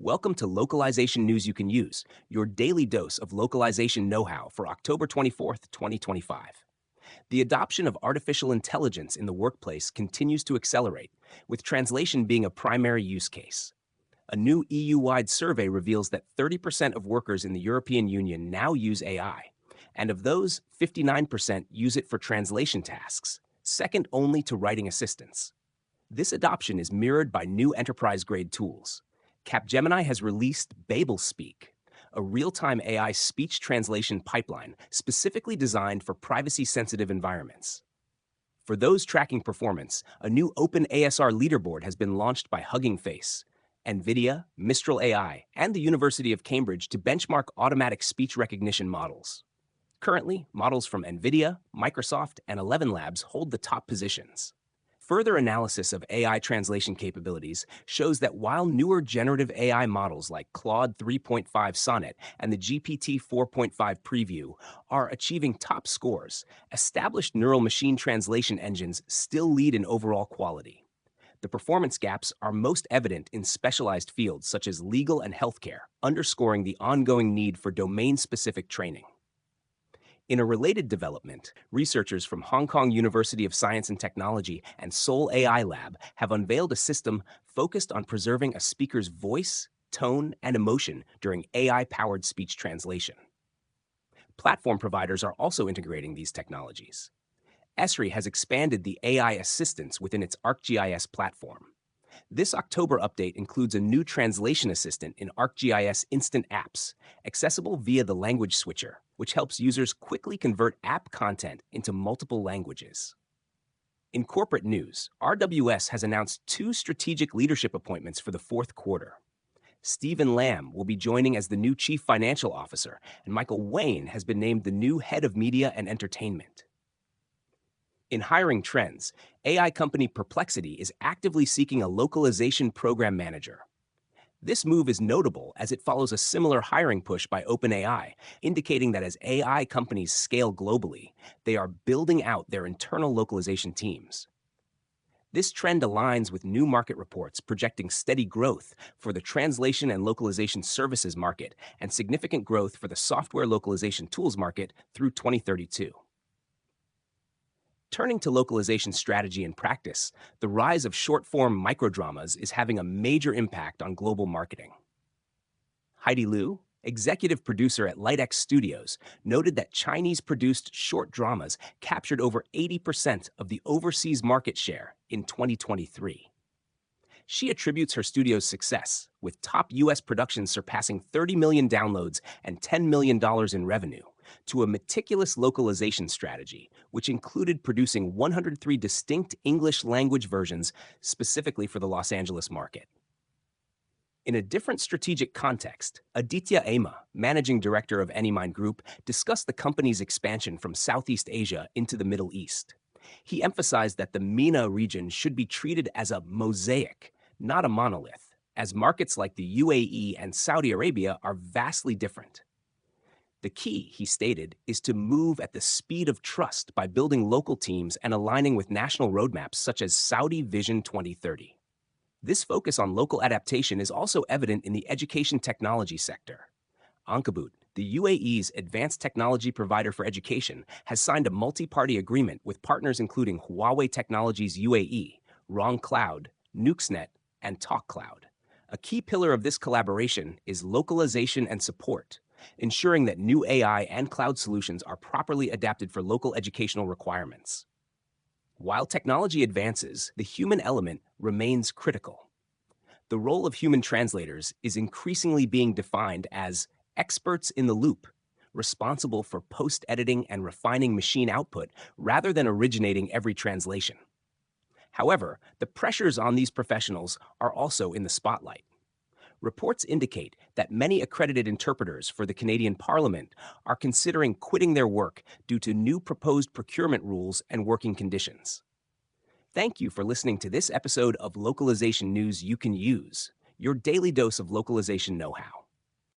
Welcome to Localization News You Can Use, your daily dose of localization know-how for October 24th, 2025. The adoption of artificial intelligence in the workplace continues to accelerate, with translation being a primary use case. A new EU-wide survey reveals that 30% of workers in the European Union now use AI, and of those, 59% use it for translation tasks, second only to writing assistants. This adoption is mirrored by new enterprise-grade tools. Capgemini has released BabelSpeak, a real-time AI speech translation pipeline specifically designed for privacy-sensitive environments. For those tracking performance, a new open ASR Leaderboard has been launched by Hugging Face, NVIDIA, Mistral AI, and the University of Cambridge to benchmark automatic speech recognition models. Currently, models from NVIDIA, Microsoft, and 11 Labs hold the top positions. Further analysis of AI translation capabilities shows that while newer generative AI models like Claude 3.5 Sonnet and the GPT 4.5 Preview are achieving top scores, established neural machine translation engines still lead in overall quality. The performance gaps are most evident in specialized fields such as legal and healthcare, underscoring the ongoing need for domain-specific training. In a related development, researchers from Hong Kong University of Science and Technology and Seoul AI Lab have unveiled a system focused on preserving a speaker's voice, tone, and emotion during AI-powered speech translation. Platform providers are also integrating these technologies. Esri has expanded the AI assistance within its ArcGIS platform. This October update includes a new translation assistant in ArcGIS Instant Apps, accessible via the language switcher, which helps users quickly convert app content into multiple languages. In corporate news, RWS has announced two strategic leadership appointments for the fourth quarter. Stephen Lamb will be joining as the new Chief Financial Officer, and Michael Wayne has been named the new Head of Media and Entertainment. In hiring trends, AI company Perplexity is actively seeking a localization program manager. This move is notable as it follows a similar hiring push by OpenAI, indicating that as AI companies scale globally, they are building out their internal localization teams. This trend aligns with new market reports projecting steady growth for the translation and localization services market and significant growth for the software localization tools market through 2032. Turning to localization strategy and practice, the rise of short-form microdramas is having a major impact on global marketing. Heidi Liu, executive producer at LightX Studios, noted that Chinese-produced short dramas captured over 80% of the overseas market share in 2023. She attributes her studio's success, with top U.S. productions surpassing 30 million downloads and $10 million in revenue, to a meticulous localization strategy, which included producing 103 distinct English-language versions specifically for the Los Angeles market. In a different strategic context, Aditya Ema, managing director of AnyMind Group, discussed the company's expansion from Southeast Asia into the Middle East. He emphasized that the MENA region should be treated as a mosaic, not a monolith, as markets like the UAE and Saudi Arabia are vastly different. The key, he stated, is to move at the speed of trust by building local teams and aligning with national roadmaps such as Saudi Vision 2030. This focus on local adaptation is also evident in the education technology sector. Ankabut, the UAE's advanced technology provider for education, has signed a multi-party agreement with partners including Huawei Technologies UAE, Wrong Cloud, NukesNet, and TalkCloud. A key pillar of this collaboration is localization and support, ensuring that new AI and cloud solutions are properly adapted for local educational requirements. While technology advances, the human element remains critical. The role of human translators is increasingly being defined as experts in the loop, responsible for post-editing and refining machine output rather than originating every translation. However, the pressures on these professionals are also in the spotlight. Reports indicate that many accredited interpreters for the Canadian Parliament are considering quitting their work due to new proposed procurement rules and working conditions. Thank you for listening to this episode of Localization News You Can Use, your daily dose of localization know-how.